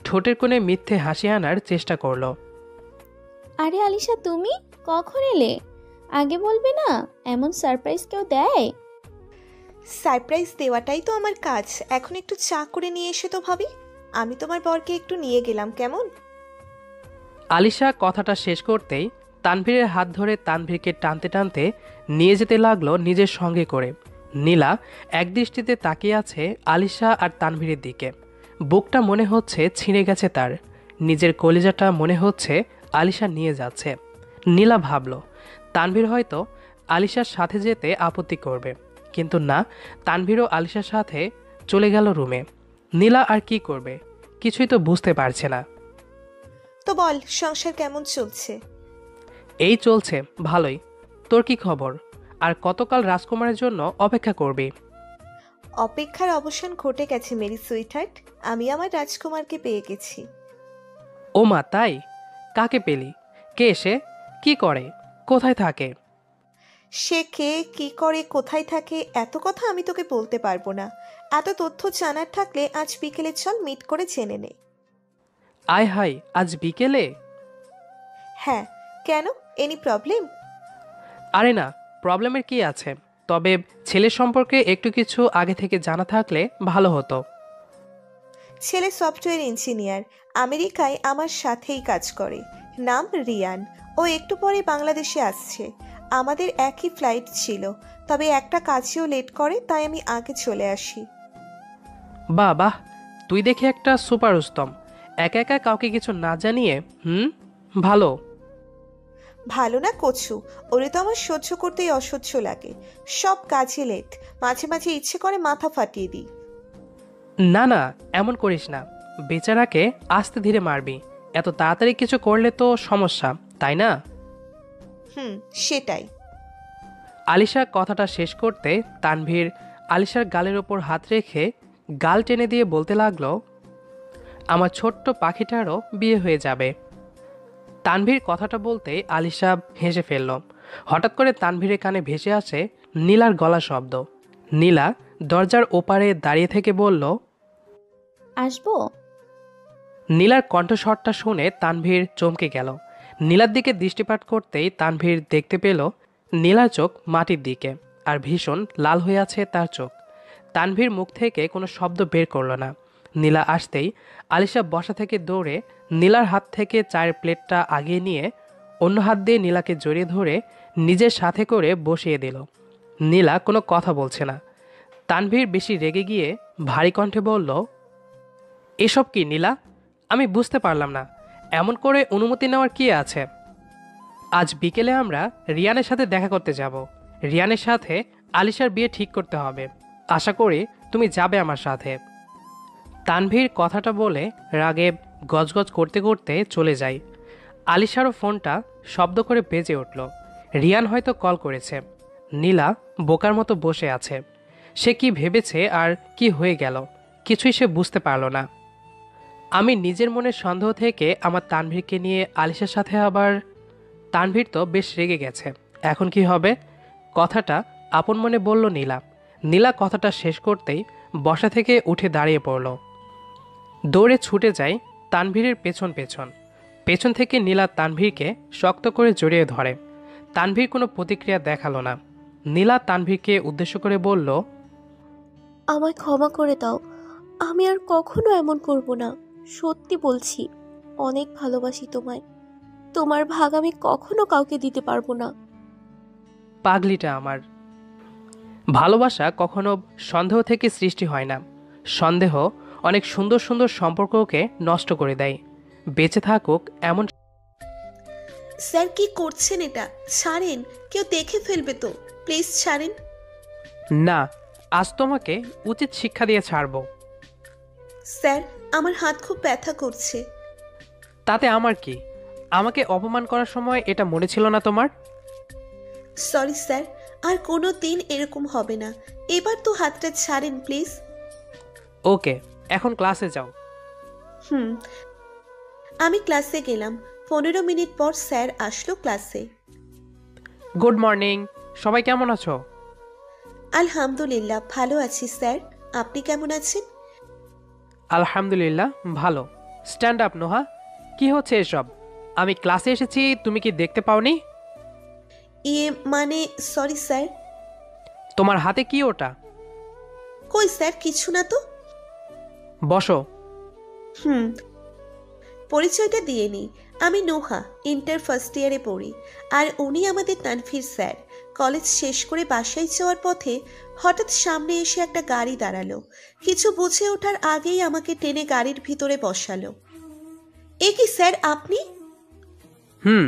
ঠোঁটের কোণে মিথ্যে হাসি আনার চেষ্টা করলো। আরে আলিশা, তুমি কখন এলে? আগে বলবে না? এমন সারপ্রাইজ কেউ দেয়? সারপ্রাইজ দেওয়াটাই তো আমার কাজ। এখন একটু চা করে নিয়ে এসে তো ভাবি। আমি তোমার বরকে একটু নিয়ে গেলাম, কেমন? আলিশা কথাটা শেষ করতেই তানভীরের হাত ধরে তানভীরকে টানতে টানতে নিয়ে যেতে লাগলো নিজের সঙ্গে করে। নীলা একদৃষ্টিতে তাকিয়ে আছে আলিশা আর তানভীরের দিকে। বুকটা মনে হচ্ছে ছিঁড়ে গেছে তার। নিজের কলিজাটা মনে হচ্ছে আলিশা নিয়ে যাচ্ছে। নীলা ভাবল তানভীর হয়তো আলিশার সাথে যেতে আপত্তি করবে, কিন্তু না, তানভীরও আলিশার সাথে চলে গেল রুমে। নীলা আর কি করবে, কিছুই তো বুঝতে পারছে না। তো বল, সংসার কেমন চলছে? এই চলছে ভালোই। তোর কি খবর? আর কতকাল রাজকুমারের জন্য অপেক্ষা করবি? অপেক্ষার অবসান ঘটে গেছে মেরি সুইটহার্ট। আমি আমার রাজকুমারকে পেয়ে গেছি। ও মা, তাই? কাকে পেলি? কে সে? কি করে? কোথায় থাকে? সে কে, কি করে, কোথায় থাকে, এত কথা আমি তোকে বলতে পারবো না। এত তথ্য জানার থাকলে আজ বিকেলে চল মিট করে জেনে নে। আয় হাই, আজ বিকেলে? হ্যাঁ, কেন? Any problem? আরে না, প্রবলেমের কি আছে, তবে ছেলের সম্পর্কে একটু কিছু আগে থেকে জানা থাকলে ভালো হতো। ছেলে সফটওয়্যার ইঞ্জিনিয়ার, আমেরিকায় আমার সাথেই কাজ করে। নাম রিয়ান। ও একটু পরে বাংলাদেশে আসছে। আমাদের একই ফ্লাইট ছিল, তবে একটা কাজেও লেট করে, তাই আমি আগে চলে আসি। বাহ বাহ, তুই দেখি একটা সুপার উস্তম। একা একা কাউকে কিছু না জানিয়ে। ভালো। ভালো না কচু, ওরে তো আমার সহ্য করতেই অসহ্য লাগে। সব কাজে লেট, মাঝে মাঝে ইচ্ছে করে মাথা ফাটিয়ে দিই। না না, এমন করিস না। বেচারাকে আস্তে ধীরে মারবি। এত তাড়াতাড়ি কিছু করলে তো সমস্যা, তাই না? সেটাই। আলিশা কথাটা শেষ করতে তানভীর আলিশার গালের ওপর হাত রেখে গাল টেনে দিয়ে বলতে লাগলো, আমার ছোট্ট পাখিটারও বিয়ে হয়ে যাবে। তানভীর কথাটা বলতে আলিশা হেসে ফেলল। হঠাৎ করে তানভীরের কানে ভেসে আসে নীলার গলা শব্দ। নীলা দরজার ওপারে দাঁড়িয়ে থেকে বলল, আসবো? নীলার কণ্ঠস্বরটা শুনে তানভীর চমকে গেল। নীলার দিকে দৃষ্টিপাত করতেই তানভীর দেখতে পেল নীলার চোখ মাটির দিকে, আর ভীষণ লাল হয়ে আছে তার চোখ। তানভীর মুখ থেকে কোনো শব্দ বের করল না। নীলা আসতেই আলিশা বসা থেকে দৌড়ে নীলার হাত থেকে চায়ের প্লেটটা আগিয়ে নিয়ে অন্য হাত দিয়ে নীলাকে জড়িয়ে ধরে নিজের সাথে করে বসিয়ে দিল। নীলা কোনো কথা বলছে না। তানভীর বেশি রেগে গিয়ে ভারী কণ্ঠে বলল, এসব কি নীলা? আমি বুঝতে পারলাম না, এমন করে অনুমতি নেওয়ার কি আছে? আজ বিকেলে আমরা রিয়ানের সাথে দেখা করতে যাব। রিয়ানের সাথে আলিশার বিয়ে ঠিক করতে হবে। আশা করি তুমি যাবে আমার সাথে। তানভীর কথাটা বলে রাগে গজগজ করতে করতে চলে যায়। আলিশারও ফোনটা শব্দ করে বেজে উঠল। রিয়ান হয়তো কল করেছে। নীলা বোকার মতো বসে আছে। সে কি ভেবেছে আর কি হয়ে গেল, কিছুই সে বুঝতে পারল না। আমি নিজের মনের সন্দেহ থেকে আমার তানভীরকে নিয়ে আলিশার সাথে আবার। তানভীর তো বেশ রেগে গেছে, এখন কি হবে? কথাটা আপন মনে বলল নীলা। নীলা কথাটা শেষ করতেই বসা থেকে উঠে দাঁড়িয়ে পড়ল। দৌড়ে ছুটে যায় তানভীরের পেছন পেছন। পেছন থেকে নীলা তানভীরকে শক্ত করে জড়িয়ে ধরে। তানভীর কোনো প্রতিক্রিয়া দেখালো না। নীলা তানভীরকে উদ্দেশ্য করে বলল, আমায় ক্ষমা করে দাও, আমি আর কখনো এমন করব না। সত্যি বলছি, অনেক ভালোবাসি তোমায়। তোমার ভাগ আমি কখনো কাউকে দিতে পারবো না। পাগলিটা আমার। ভালোবাসা কখনো সন্দেহ থেকে সৃষ্টি হয় না। সন্দেহ অনেক সুন্দর সুন্দর সম্পর্ককে নষ্ট করে দেয়। বেঁচে থাকুক এমন। স্যার, কি করছেন এটা? ছাড়েন, কেউ দেখে ফেলবে তো। প্লিজ ছাড়েন। না, আজ তোমাকে উচিত শিক্ষা দিয়ে ছাড়ব। স্যার, আমার হাত খুব ব্যথা করছে। তাতে আমার কি? আমাকে অপমান করার সময় এটা মনে ছিল না তোমার? সরি স্যার, আর কোনো দিন এরকম হবে না। এবার তো হাতটা ছাড়েন প্লিজ। ওকে, এখন ক্লাসে যাও। আমি ক্লাসে গেলাম। 15 মিনিট পর স্যার আসলো ক্লাসে। গুড মর্নিং, সবাই কেমন আছো? আলহামদুলিল্লাহ, ভালো আছি স্যার। আপনি কেমন আছেন? আলহামদুলিল্লাহ ভালো। স্ট্যান্ড আপ নোহা, কি হচ্ছে এসব? আমি ক্লাসে এসেছি, তুমি কি দেখতে পাওনি? মানে সরি স্যার। তোমার হাতে কি ওটা? কই স্যার, কিছু না তো। বসো। পরিচয়টা দিয়ে নিই। আমি নোহা, ইন্টার ফার্স্ট ইয়ারে পড়ি। আর উনি আমাদের তানভীর স্যার। কলেজ শেষ করে বাসায় যাওয়ার পথে হঠাৎ সামনে এসে একটা গাড়ি দাঁড়ালো। কিছু বুঝে ওঠার আগেই আমাকে টেনে গাড়ির ভিতরে বসালো। এ কি স্যার আপনি? হুম।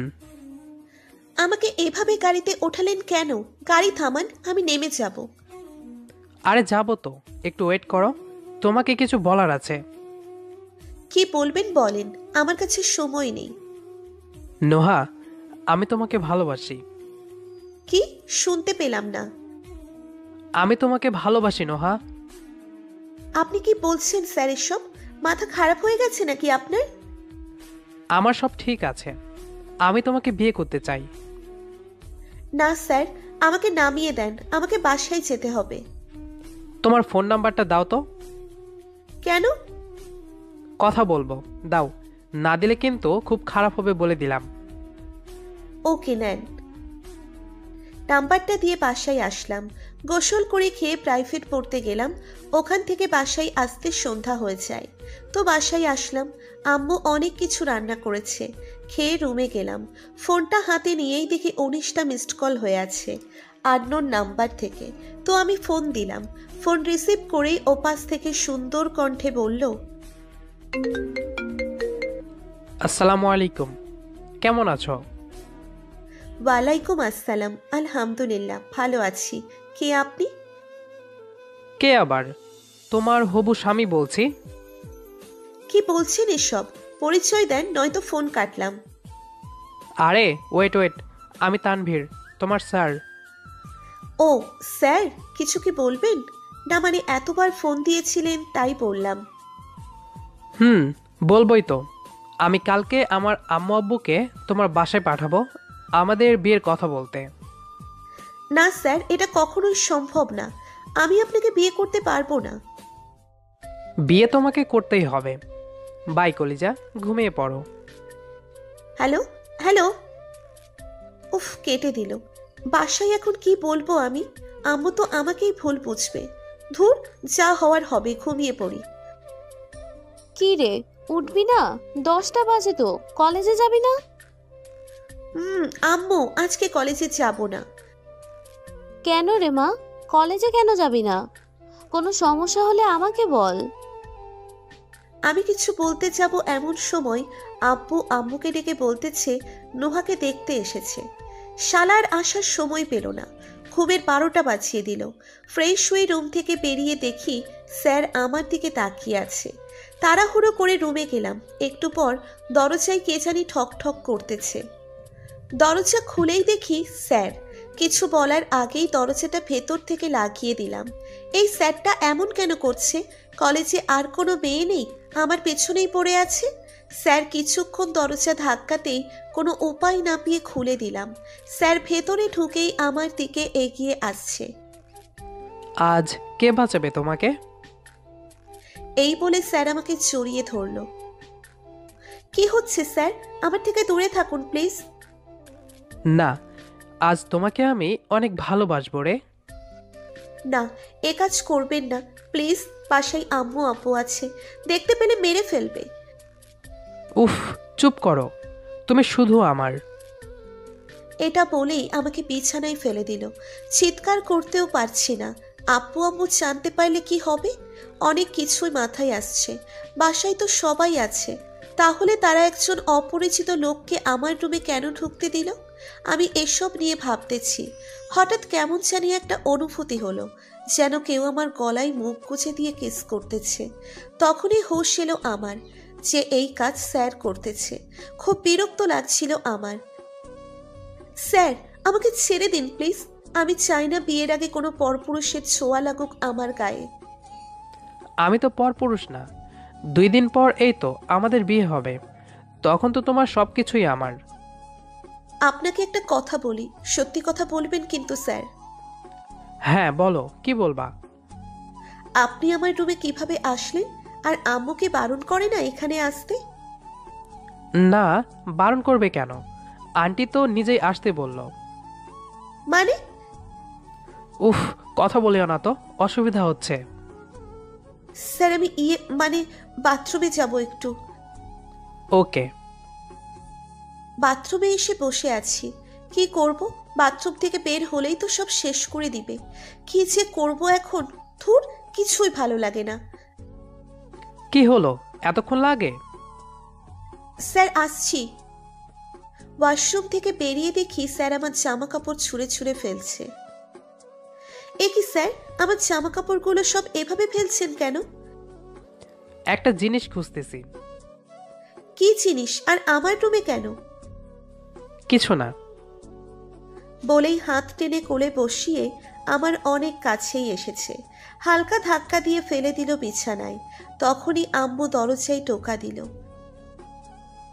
আমাকে এভাবে গাড়িতে ওঠালেন কেন? গাড়ি থামান, আমি নেমে যাব। আরে যাবো তো, একটু ওয়েট করো, তোমাকে কিছু বলার আছে। কি বলবেন বলেন, আমার কাছে সময় নেই। নোহা, আমি তোমাকে ভালোবাসি। কি? শুনতে পেলাম না। আমি তোমাকে ভালোবাসি নোহা। আপনি কি বলছেন স্যার এসব? মাথা খারাপ হয়ে গেছে নাকি আপনার? আমার সব ঠিক আছে, আমি তোমাকে বিয়ে করতে চাই। না স্যার, আমাকে নামিয়ে দেন, আমাকে বাসায় যেতে হবে। তোমার ফোন নাম্বারটা দাও তো। কেন? কথা বলবো, দাও। না দিলে কিন্তু খুব খারাপ হবে বলে দিলাম। ওকে নেন। নাম্বারটা দিয়ে বাসায় আসলাম। গোসল করে খেয়ে প্রাইভেট পড়তে গেলাম। ওখান থেকে বাসায় আসতে সন্ধ্যা হয়ে যায়। তো বাসায় আসলাম, আম্মু অনেক কিছু রান্না করেছে। খেয়ে রুমে গেলাম। ফোনটা হাতে নিয়েই দেখি 19টা মিসড কল হয়ে আছে আননোন নাম্বার থেকে। তো আমি ফোন দিলাম। ফোন রিসিভ করেই ওপাশ থেকে সুন্দর কণ্ঠে বলল, আসসালামু আলাইকুম, কেমন আছো? ওয়ালাইকুম আসসালাম, আলহামদুলিল্লাহ ভালো আছি। কে আপনি? কে আবার? তোমার হবু স্বামী বলছি। কি বলছেন এসব? পরিচয় দেন, নয়তো ফোন কাটলাম। আরে ওয়েট ওয়েট, আমি তানভীর, তোমার স্যার। ও স্যার, কিছু কি বলবেন? না মানে এতবার ফোন দিয়েছিলেন তাই বললাম। হুম, বলবোই তো। আমি কালকে আমার আম্মু আব্বুকে তোমার বাসায় পাঠাবো আমাদের বিয়ের কথা বলতে। না স্যার, এটা কখনোই সম্ভব না। আমি আপনাকে বিয়ে করতে পারবো না। বিয়ে তোমাকে করতেই হবে। বাই কলিজা, ঘুমিয়ে পড়ো। হ্যালো হ্যালো, উফ কেটে দিল। বাসায় এখন কি বলবো আমি? আম্মু তো আমাকেই ভুল বুঝবে। ধুর, যা হওয়ার হবে, ঘুমিয়ে পড়ি। কি রে, উঠবি না? 10টা বাজে তো, কলেজে যাবি না? আম্মু আজকে কলেজে যাব না। কেন রে মা, কলেজে কেন যাবি না? কোনো সমস্যা হলে আমাকে বল। আমি কিছু বলতে যাব এমন সময় আব্বু আম্মুকে ডেকে বলতেছে নোহাকে দেখতে এসেছে। শালার আসার সময় পেল না, ঘুমের 12টা বাজিয়ে দিল। ফ্রেশ হয়ে রুম থেকে বেরিয়ে দেখি স্যার আমার দিকে তাকিয়ে আছে। তাড়াহুড়ো করে রুমে গেলাম। একটু পর দরজায় কে জানি ঠক ঠক করতেছে। দরজা খুলেই দেখি স্যার। কিছু বলার আগেই দরজাটা ভেতর থেকে লাগিয়ে দিলাম। এই স্যারটা এমন কেন করছে? কলেজে আর কোনো মেয়ে নেই, আমার পেছনেই পড়ে আছে। স্যার কিছুক্ষণ দরজা ধাক্কাতেই কোনো উপায় না পেয়ে খুলে দিলাম। স্যার ভেতরে ঢুকেই আমার দিকে এগিয়ে আসছে। আজ কে বাঁচাবে তোমাকে? এই বলে স্যার আমাকে জড়িয়ে ধরল। কি হচ্ছে স্যার? আমার থেকে দূরে থাকুন প্লিজ। না, আজ তোমাকে আমি অনেক ভালোবাসবো রে। না, এ কাজ করবেন না প্লিজ। বাসায় আম্মু আব্বু আছে, দেখতে পেলে মেরে ফেলবে। উফ, চুপ করো, তুমি শুধু আমার। এটা বলেই আমাকে বিছানায় ফেলে দিল। চিৎকার করতেও পারছি না। আব্বু আম্মু জানতে পারলে কি হবে? অনেক কিছুই মাথায় আসছে। বাসায় তো সবাই আছে, তাহলে তারা একজন অপরিচিত লোককে আমার রুমে কেন ঢুকতে দিল? আমি এসব নিয়ে ভাবতেছি। হঠাৎ কেমন জানি একটা অনুভূতি হলো, যেন কেউ আমার গলায় মুখ গুজে দিয়ে কিস করতেছে। তখনই হুঁশ এলো আমার যে এই কাজ স্যার করতেছে। খুব বিরক্ত লাগছিল আমার। স্যার, আমাকে ছেড়ে দিন প্লিজ। আমি চাই না বিয়ের আগে কোনো পরপুরুষের ছোঁয়া লাগুক আমার গায়ে। আমি তো পরপুরুষ না। 2 দিন পর এই তো আমাদের বিয়ে হবে, তখন তো তোমার সব কিছুই আমার। আপনাকে একটা কথা বলি, সত্যি কথা বলবেন কিন্তু স্যার। হ্যাঁ বলো, কি বলবা? আপনি আমার রুমে কিভাবে আসলেন? আর আম্মুকে বারণ করে না এখানে আসতে? না, বারণ করবে কেন? আন্টি তো নিজেই আসতে বলল। মানে? উফ, কথা বলিও না তো, অসুবিধা হচ্ছে। স্যার আমি মানে বাথরুমে যাব একটু। ওকে। বাথরুমে এসে বসে আছি। কি করব? বাথরুম থেকে বের হলেই তো সব শেষ করে দিবে। কি যে করব এখন, ধুর, কিছুই ভালো লাগে না। কি হলো, এতক্ষণ লাগে? স্যার আসছি। ওয়াশরুম থেকে বেরিয়ে দেখি স্যার আমার জামা কাপড় ছুঁড়ে ছুঁড়ে ফেলছে। এ কি স্যার, আমার জামা কাপড়গুলো সব এভাবে ফেলছেন কেন? একটা জিনিস খুঁজতেছি। কি জিনিস, আর আমার রুমে কেন? কিছু না। বলেই হাত টেনে কোলে বসিয়ে আমার অনেক কাছেই এসেছে। হালকা ধাক্কা দিয়ে ফেলে দিল বিছানায়। তখনই আম্মু দরজায় টোকা দিল।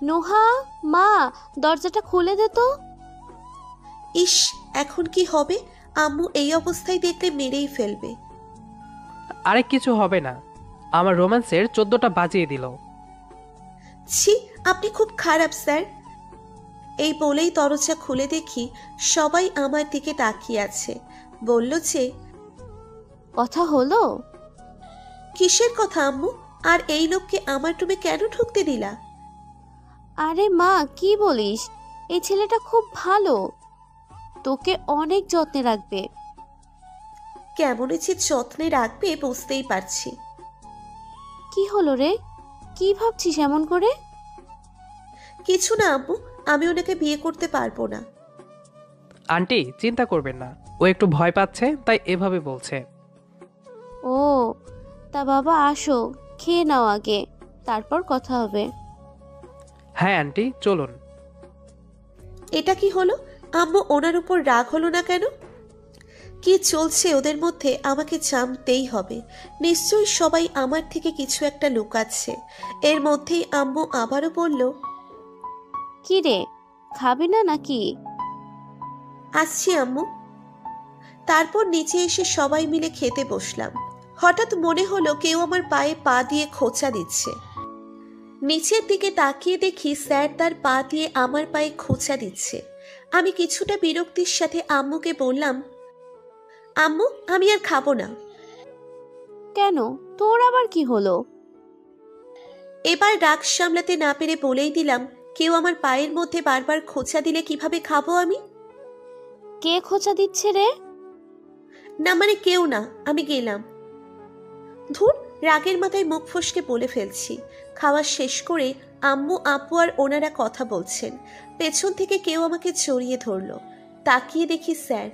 নোহা, মা, দরজাটা খুলে দে তো। ইস, এখন কি হবে? আম্মু এই অবস্থায় দেখলে মেরেই ফেলবে। আরে কিছু হবে না, আমার রোম্যান্সের 14টা বাজিয়ে দিল। ছি, আপনি খুব খারাপ স্যার। এই বলেই দরজা খুলে দেখি সবাই আমার দিকে তাকিয়ে আছে। বলল যে, কথা হলো? কিসের কথা আম্মু? আর এই লোককে আমার রুমে কেন ঢুকতে দিলা? আরে মা, কি বলিস? এই ছেলেটা খুব ভালো, তোকে অনেক যত্নে রাখবে। কেমন যে যত্নে রাখবে বুঝতেই পারছি। কি হলো রে, কি ভাবছিস এমন করে? কিছু না আম্মু, আমি ওনাকে বিয়ে করতে পারবো না। আন্টি চিন্তা করবেন না, ও একটু ভয় পাচ্ছে তাই এভাবে বলছে। ও, তা বাবা আসো, খেয়ে নাও আগে, তারপর কথা হবে। হ্যাঁ আন্টি চলুন। এটা কি হলো? আম্মু ওনার উপর রাগ হলো না কেন? কি চলছে ওদের মধ্যে আমাকে জানতেই হবে। নিশ্চয়ই সবাই আমার থেকে কিছু একটা লুকাচ্ছে। এর মধ্যেই আম্মু আবারও বলল, কি রে, খাবি না নাকি? আসছি আম্মু। তারপর নিচে এসে সবাই মিলে খেতে বসলাম। হঠাৎ মনে হলো কেউ আমার পায়ে পা দিয়ে খোঁচা দিচ্ছে। নিচের দিকে তাকিয়ে দেখি স্যার তার পা দিয়ে আমার পায়ে খোঁচা দিচ্ছে। আমি কিছুটা বিরক্তির সাথে আম্মুকে বললাম, আম্মু আমি আর খাবো না। কেন, তোর আবার কি হলো? এবার রাগ সামলাতে না পেরে বলেই দিলাম, কেউ আমার পায়ের মধ্যে বারবার খোঁচা দিলে কিভাবে খাবো আমি? কে খোঁচা দিচ্ছে রে? না মানে কেউ না, আমি গেলাম। ধুর, রাগের মাথায় মুখ ফসকে বলে ফেলছি। খাওয়া শেষ করে আম্মু আপু আর ওনারা কথা বলছেন। পেছন থেকে কেউ আমাকে জড়িয়ে ধরলো। তাকিয়ে দেখি স্যার।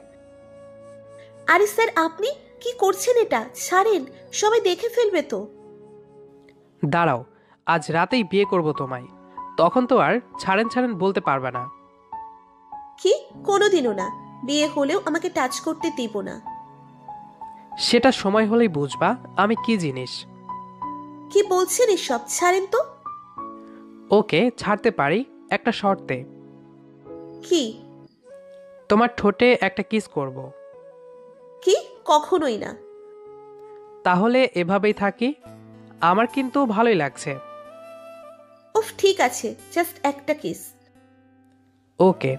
আরে স্যার, আপনি কি করছেন? এটা ছাড়েন, সবাই দেখে ফেলবে তো। দাঁড়াও, আজ রাতেই বিয়ে করব তোমায়, তখন তো আর ছাড়েন ছাড়েন বলতে পারবে না। কি? কোনোদিনও না। বিয়ে হলেও আমাকে টাচ করতে দিব না। সেটা সময় হলেই বুঝবা আমি কি জিনিস। কি বলছেন এসব? ছাড়েন তো। ওকে ছাড়তে পারি, একটা শর্তে। কি? তোমার ঠোঁটে একটা কিস করব। কি? কখনোই না। তাহলে এভাবেই থাকি, আমার কিন্তু ভালোই লাগছে। উফ, ঠিক আছে, জাস্ট একটা কিস। ওকে।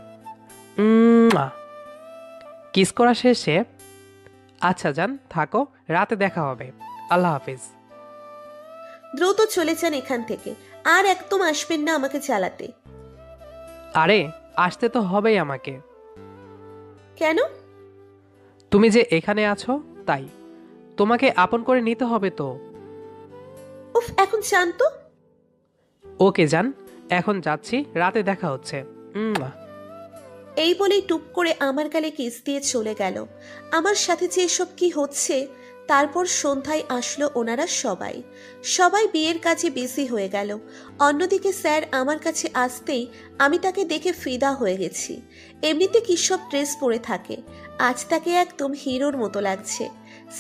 কিস করা শেষে আচ্ছা যান, থাকো, রাতে দেখা হবে, আল্লাহ হাফিজ। দ্রুত চলে যান এখান থেকে, আর একদম আসবেন না আমাকে চালাতে। আরে আসতে তো হবেই আমাকে। কেন? তুমি যে এখানে আছো তাই, তোমাকে আপন করে নিতে হবে তো। উফ, এখন চান তো। ওকে যান, এখন যাচ্ছি, রাতে দেখা হচ্ছে। এই বলেই টুপ করে আমার গালে কিস দিয়ে চলে গেল। আমার সাথে যে এসব কি হচ্ছে। তারপর সন্ধ্যায় আসলো ওনারা সবাই। সবাই বিয়ের কাজে বিজি হয়ে গেল। অন্যদিকে স্যার আমার কাছে আসতেই আমি তাকে দেখে ফিদা হয়ে গেছি। এমনিতে কি সব ড্রেস পরে থাকে, আজ তাকে একদম হিরোর মতো লাগছে।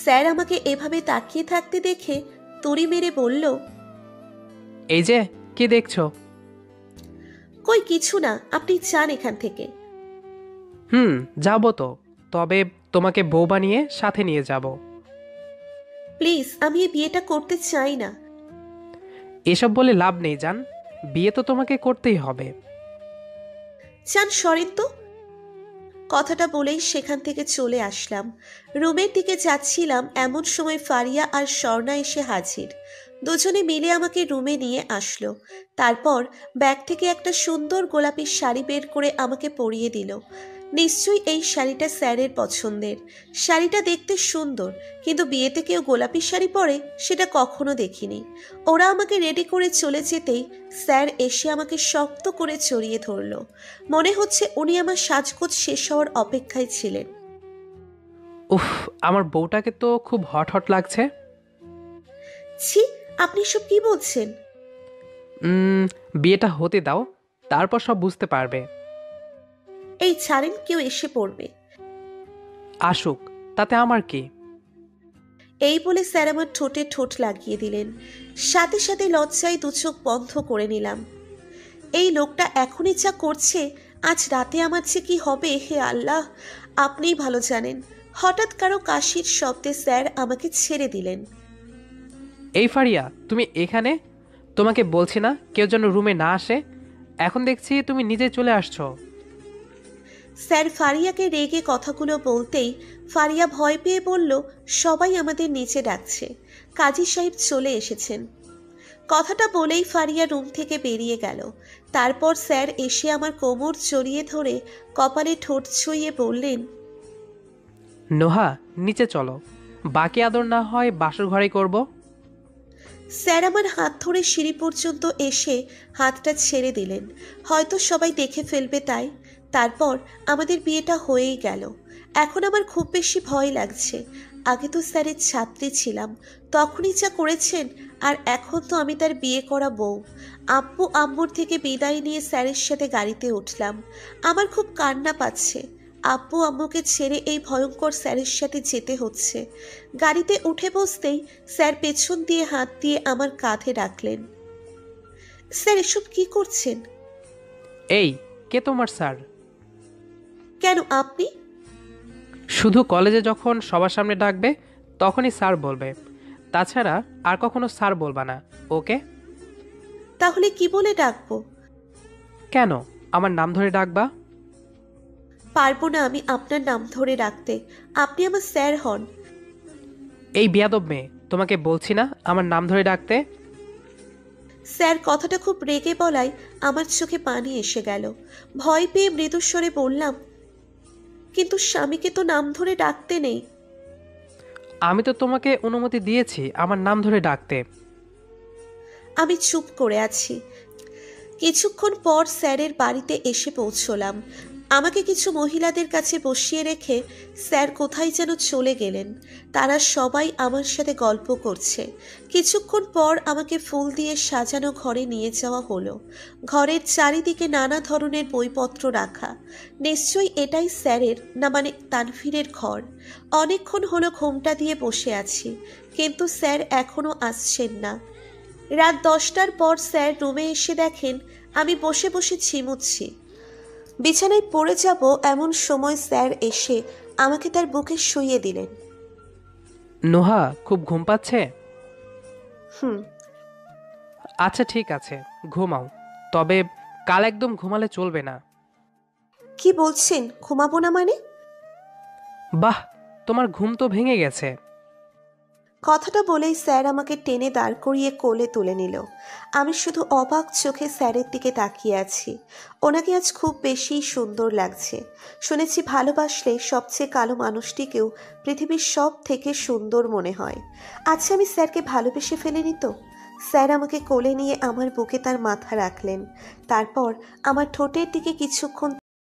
স্যার আমাকে এভাবে তাকিয়ে থাকতে দেখে তুড়ি মেরে বলল, এই যে কি দেখছো? কই কিছু না, আপনি যান এখান থেকে। যাবো তো, তবে তোমাকে বউ বানিয়ে সাথে নিয়ে যাব। প্লিজ, আমি এই বিয়েটা করতে চাই না। এসব বলে লাভ নেই জান, বিয়ে তো তোমাকে করতেই হবে। চান সরেন তো। কথাটা বলেই সেখান থেকে চলে আসলাম। রুমের দিকে যাচ্ছিলাম, এমন সময় ফারিয়া আর স্বর্ণা এসে হাজির। দুজনে মিলে আমাকে রুমে নিয়ে আসলো। তারপর ব্যাগ থেকে একটা সুন্দর গোলাপি শাড়ি বের করে আমাকে পরিয়ে দিল। নিশ্চয়ই এই শাড়িটা স্যারের পছন্দের। শাড়িটা দেখতে সুন্দর, কিন্তু বিয়েতে কেউ গোলাপি শাড়ি পরে সেটা কখনো দেখিনি। ওরা আমাকে রেডি করে চলে যেতেই স্যার এসে আমাকে শক্ত করে জড়িয়ে ধরল। মনে হচ্ছে উনি আমার সাজগোজ শেষ হওয়ার অপেক্ষায় ছিলেন। উফ, আমার বউটাকে তো খুব হট হট লাগছে। ছি, আপনি সব কি বলছেন? বিয়েটা হতে দাও, তারপর সব বুঝতে পারবে। এই ছাড়েন, কেউ এসে পড়বে। আসুক, তাতে আমার কি। এই বলে স্যার আমার ঠোঁটে ঠোঁট লাগিয়ে দিলেন। সাথে সাথে লজ্জায় দু চোখ বন্ধ করে নিলাম। এই লোকটা এখনই যা করছে, আজ রাতে আমার যে কি হবে হে আল্লাহ, আপনিই ভালো জানেন। হঠাৎ কারো কাশির শব্দে স্যার আমাকে ছেড়ে দিলেন। এই ফারিয়া, তুমি এখানে? তোমাকে বলছি না কেউ যেন রুমে না আসে। এখন দেখছি তুমি নিজে চলে আসছো। স্যার ফারিয়াকে রেগে কথাগুলো বলতেই ফারিয়া ভয় পেয়ে বলল, সবাই আমাদের নিচে ডাকছে, কাজী সাহেব চলে এসেছেন। কথাটা বলেই ফারিয়া রুম থেকে বেরিয়ে গেল। তারপর স্যার এসে আমার কোমর জড়িয়ে ধরে কপালে ঠোঁট ছুঁয়ে বললেন, নোহা, নিচে চলো, বাকি আদর না হয় বাসর ঘরে করব। স্যার আমার হাত ধরে সিঁড়ি পর্যন্ত এসে হাতটা ছেড়ে দিলেন, হয়তো সবাই দেখে ফেলবে তাই। তারপর আমাদের বিয়েটা হয়েই গেল। এখন আমার খুব বেশি ভয় লাগছে। আগে তো স্যারের ছাত্রী ছিলাম, তখনই যা করেছেন, আর এখন তো আমি তার বিয়ে করা বউ। আব্বু আম্মুর থেকে বিদায় নিয়ে স্যারের সাথে গাড়িতে উঠলাম। আমার খুব কান্না পাচ্ছে। আব্বু আম্মুকে ছেড়ে এই ভয়ঙ্কর স্যারের সাথে যেতে হচ্ছে। গাড়িতে উঠে বসতেই স্যার পেছন দিয়ে হাত দিয়ে আমার কাঁধে রাখলেন। স্যার, এসব কি করছেন? এই, কে তোমার স্যার? কেন, আপনি? শুধু কলেজে যখন সবার সামনে ডাকবে তখনই স্যার বলবে, তাছাড়া আর কখনো স্যার বলবা না, ওকে? তাহলে কি বলে ডাকবো? কেন আমার নাম ধরে ডাকবা? পারবো না আমি আপনার নাম ধরে রাখতে। আপনি আমার স্যার হন। এই বেয়াদব মেয়ে, তোমাকে বলছি না আমার নাম ধরে ডাকতে। স্যার কথাটা খুব রেগে বলায় আমার চোখে পানি এসে গেল। ভয় পেয়ে মৃদুস্বরে বললাম, কিন্তু স্বামীকে তো নাম ধরে ডাকতে নেই। আমি তো তোমাকে অনুমতি দিয়েছি আমার নাম ধরে ডাকতে। আমি চুপ করে আছি। কিছুক্ষণ পর স্যারের বাড়িতে এসে পৌঁছলাম। আমাকে কিছু মহিলাদের কাছে বসিয়ে রেখে স্যার কোথায় যেন চলে গেলেন। তারা সবাই আমার সাথে গল্প করছে। কিছুক্ষণ পর আমাকে ফুল দিয়ে সাজানো ঘরে নিয়ে যাওয়া হলো। ঘরের চারিদিকে নানা ধরনের বইপত্র রাখা। নিশ্চয়ই এটাই স্যারের, না মানে তানভীরের ঘর। অনেকক্ষণ হলো ঘোমটা দিয়ে বসে আছি, কিন্তু স্যার এখনো আসছেন না। রাত 10টার পর স্যার রুমে এসে দেখেন আমি বসে বসে ঝিমুচ্ছি। বিছানায় পড়ে যাব এমন সময় স্যার এসে আমাকে তার বুকে শুইয়ে দিলেন। নোহা, খুব ঘুম পাচ্ছে? হুম। আচ্ছা ঠিক আছে, ঘুমাও, তবে কাল একদম ঘুমালে চলবে না। কি বলছেন, ঘুমাবো না মানে? বাহ, তোমার ঘুম তো ভেঙে গেছে। কথাটা বলেই স্যার আমাকে টেনে দাঁড় করিয়ে কোলে তুলে নিল। আমি শুধু অবাক চোখে স্যারের দিকে তাকিয়ে আছি। ওনাকে আজ খুব বেশি সুন্দর লাগছে। শুনেছি ভালোবাসলে সবচেয়ে কালো মানুষটিকেও পৃথিবীর সব থেকে সুন্দর মনে হয়। আচ্ছা, আমি স্যারকে ভালোবেসে ফেলিনি তো? স্যার আমাকে কোলে নিয়ে আমার বুকে তার মাথা রাখলেন। তারপর আমার ঠোঁটের দিকে কিছুক্ষণ